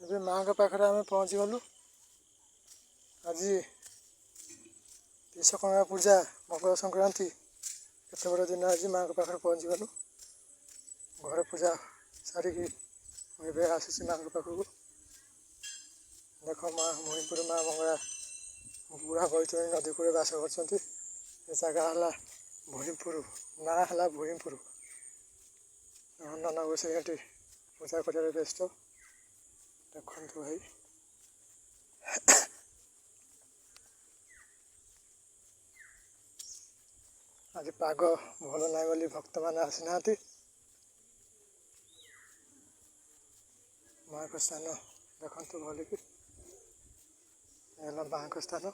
ଏବେ ମାଆଙ୍କ ପାଖରେ ଆମେ ପହଞ୍ଚିଗଲୁ। ଆଜି ବିଶ୍ୱକର୍ମା ପୂଜା ମକର ସଂକ୍ରାନ୍ତି କେତେ ବଡ଼ ଦିନ ଆଜି ମାଆଙ୍କ ପାଖରେ ପହଞ୍ଚିଗଲୁ। ଘରେ ପୂଜା ସାରିକି ମୁଁ ଏବେ ଆସିଛି ମାଆଙ୍କ ପାଖକୁ। ଦେଖ ମା ମହିପୁର ମା ମଙ୍ଗଳା ବୁଢ଼ା ବୈତରଣୀ ନଦୀ କୂଳେ ବାସ କରୁଛନ୍ତି। ଏ ଜାଗା ହେଲା ଭୁଇଁପୁର, ନାଁ ହେଲା ଭୁଇଁପୁର। ନନା ବସି ଏଠି ପୂଜା କରିବାରେ ବ୍ୟସ୍ତ। ଦେଖନ୍ତୁ ଭାଇ, ଆଜି ପାଗ ଭଲ ନାହିଁ ବୋଲି ଭକ୍ତମାନେ ଆସିନାହାନ୍ତି। ମାଆଙ୍କ ସ୍ଥାନ ଦେଖନ୍ତୁ ଭଲିକି, ହେଲା ମାଆଙ୍କ ସ୍ଥାନ।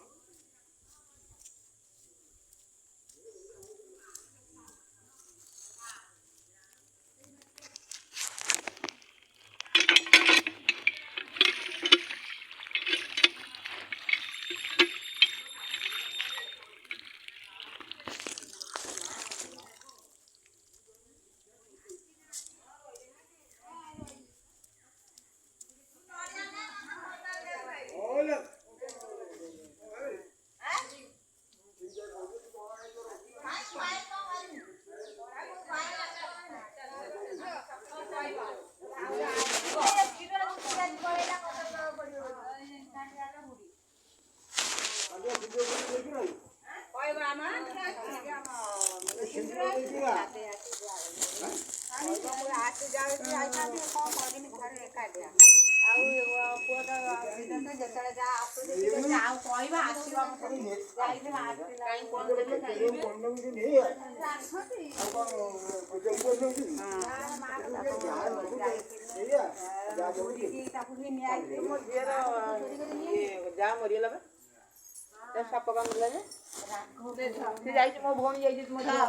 ମୋ ଭଉଣୀ ଯାଇଛି ମୋ ଝିଅ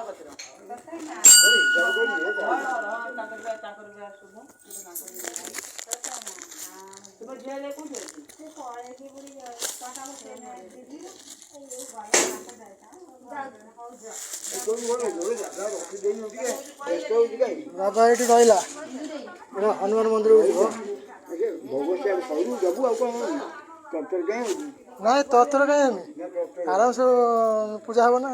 ବାବା ଏଠି ରହିଲା ହନୁମାନ ମନ୍ଦିରକୁ ଯିବ। ନାଇଁ ତରତର କାହିଁ ଆମେ ଆରାମସେ ପୂଜା ହବ ନା।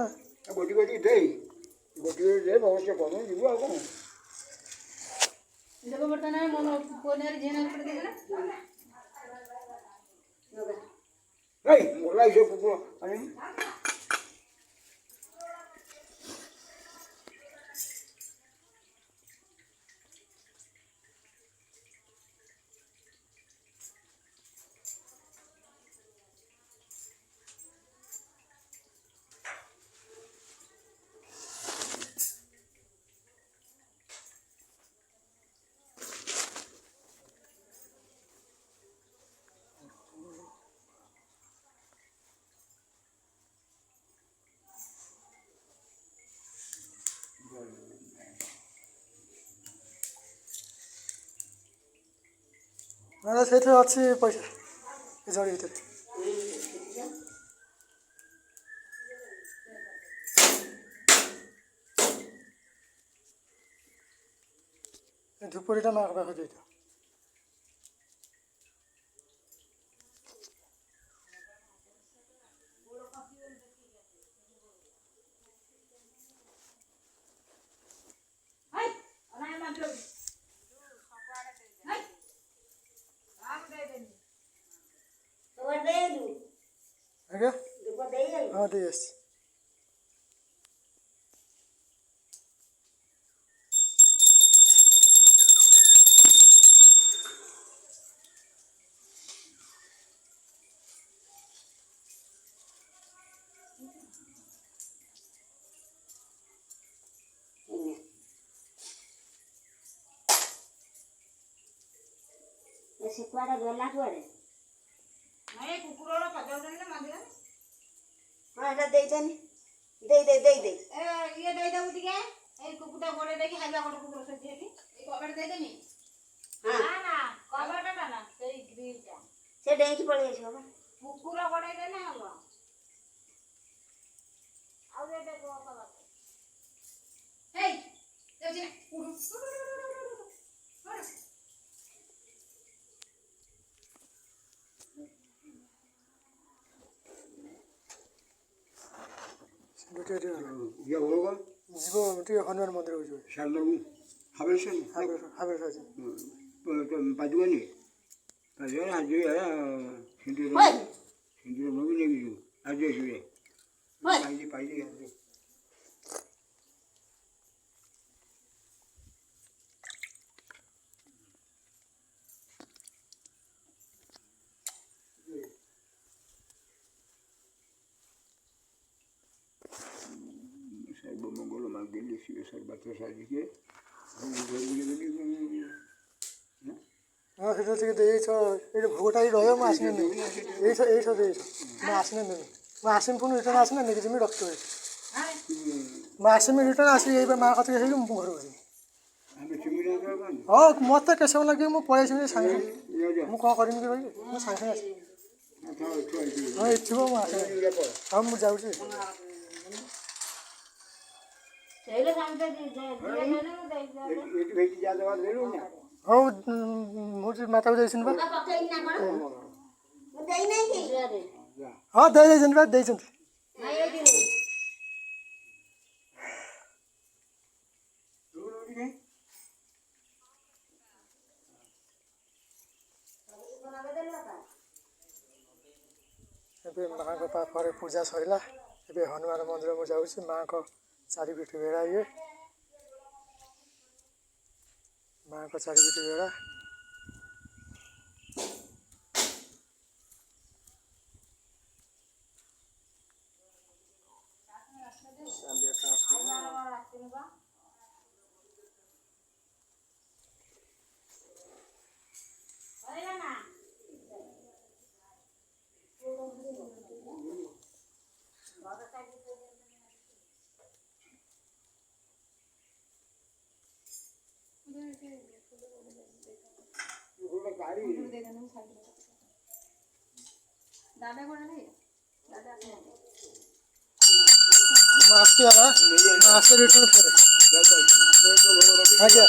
ନା ସେଇଥିରେ ଅଛି ପଇସା ଏ ଜରି ଭିତରେ। ଏ ଧୂପଡ଼ିଟା ମାଆଙ୍କ ପାଖରେ ଦେଇଦିଅ। ଆଜ୍ଞା ହଁ ଦେଇ ଆସିଛି। ସେ କୁଆଡ଼େ ଗଲା କୁଆଡ଼େ? କୁକୁର ସଜାଉଛନ୍ତି ନା ମନ୍ଦିର। ହଁ ଏଇଟା ଦେଇଦେନି, ଦେଇ ଇଏ ଦେଇଦେବୁ ଟିକେ। ଏଇ କୁକୁରଟା ଗୋଡେଇ ଦେଇକି ହାଇବା ଗୋଟେ କୁକୁର ସେଠି ଏଠି ଏଇ କବାଟ ଦେଇଦେମି। ନା କବାଟଟା ନା ସେଇ ଗ୍ରିଲଟା। ସେ ଡେଇଁକି ପଳେଇ ଆସିବ ବା। କୁକୁର ଗୋଡେଇ ଦେଲେ ହବ। ଆଉ ଦେଇଦେ କବାଟ। ହେଇ ଯାଉଛି ନା। ଟିକେ ଗଲା ଇଏ ହୋଗ ଯିବ ଟିକେ ହନୁମାନ ମନ୍ଦିରକୁ ଯିବ ସାରଦବୁ ହାବେଶନ ହାବେଶ ଅଛି ପାଜିବନି ପାଜିବନି ଆଜି ସିନ୍ଦୁର ସିନ୍ଦୁର ନବି ନେଇକି ଯିବୁ ଆଜି ଆସିବେ ପାଇଲି ସର୍ବମଙ୍ଗଳ ମାଙ୍ଗଲ୍ୟ ଶିବ ସର୍ବାର୍ଥ ସାଧିକେ ହଁ ସେଟା ଟିକେ ଦେଇଛ ଏଇଠି ଭୋଗଟା ଏଇଠି ରହିବ ମୁଁ ଆସିନେ ନେବି ଏଇଛ ଦେଇଛ ମୁଁ ଆସିନେ ନେବି ମୁଁ ଆସିମି ପୁଣି ରିଟର୍ନ ଆସିନେ ନେଇକି ଯିବି ଡକ୍ଟର ମୁଁ ଆସିମି ରିଟର୍ନ ଆସିବି ଏଇ ମା କତିକି ହେଇକି ମୁଁ ଘରକୁ ଯିବି ହଁ ମୋତେ କେତେ ସମୟ ଲାଗିବ ମୁଁ ପଳେଇ ଆସିବି ସାଙ୍ଗେ ସାଙ୍ଗେ ମୁଁ କ'ଣ କରିବି କି ରହିବି ମୁଁ ସାଙ୍ଗେ ସାଙ୍ଗେ ଆସିବି ହଁ ଏଠି ଥିବ ମୁଁ ଆସିବି ହଁ ମୁଁ ଯାଉଛି ହଉ ମୁଁ ମାତାକୁ ଦେଇଛନ୍ତି ବା ହଁ ଦେଇଛନ୍ତି ବା ଦେଇଛନ୍ତି ଏବେ ମାଆଙ୍କ ପାଖରେ ପୂଜା ସରିଲା ଏବେ ହନୁମାନ ମନ୍ଦିର ମୁଁ ଯାଉଛି ମାଆଙ୍କ ଚାରିପିଠି ବେଢ଼ା ଇଏ ମାଆଙ୍କ ଚାରିପିଠି ବେଢ଼ା ମୁଁ ଆସୁଛି ବାବା ମୁଁ ଆସେ ରିଟର୍ନ ଫେରେ ଆଜ୍ଞା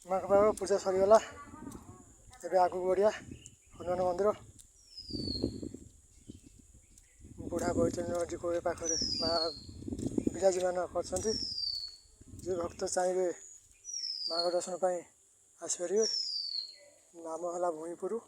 ମାଆଙ୍କ ପାଖରେ ପୂଜା ସରିଗଲା ଏବେ ଆଗକୁ ବଢ଼ିଆ ହନୁମାନ ମନ୍ଦିର ବୁଢ଼ା ବୈତରଣୀ କୋଇ ପାଖରେ ମା ବିରାଜମାନ କରିଛନ୍ତି ଯେ ଭକ୍ତ ଚାହିଁବେ ମାଆଙ୍କ ଦର୍ଶନ ପାଇଁ ଆସିପାରିବେ ନାମ ହେଲା ଭୂଇଁପୁର।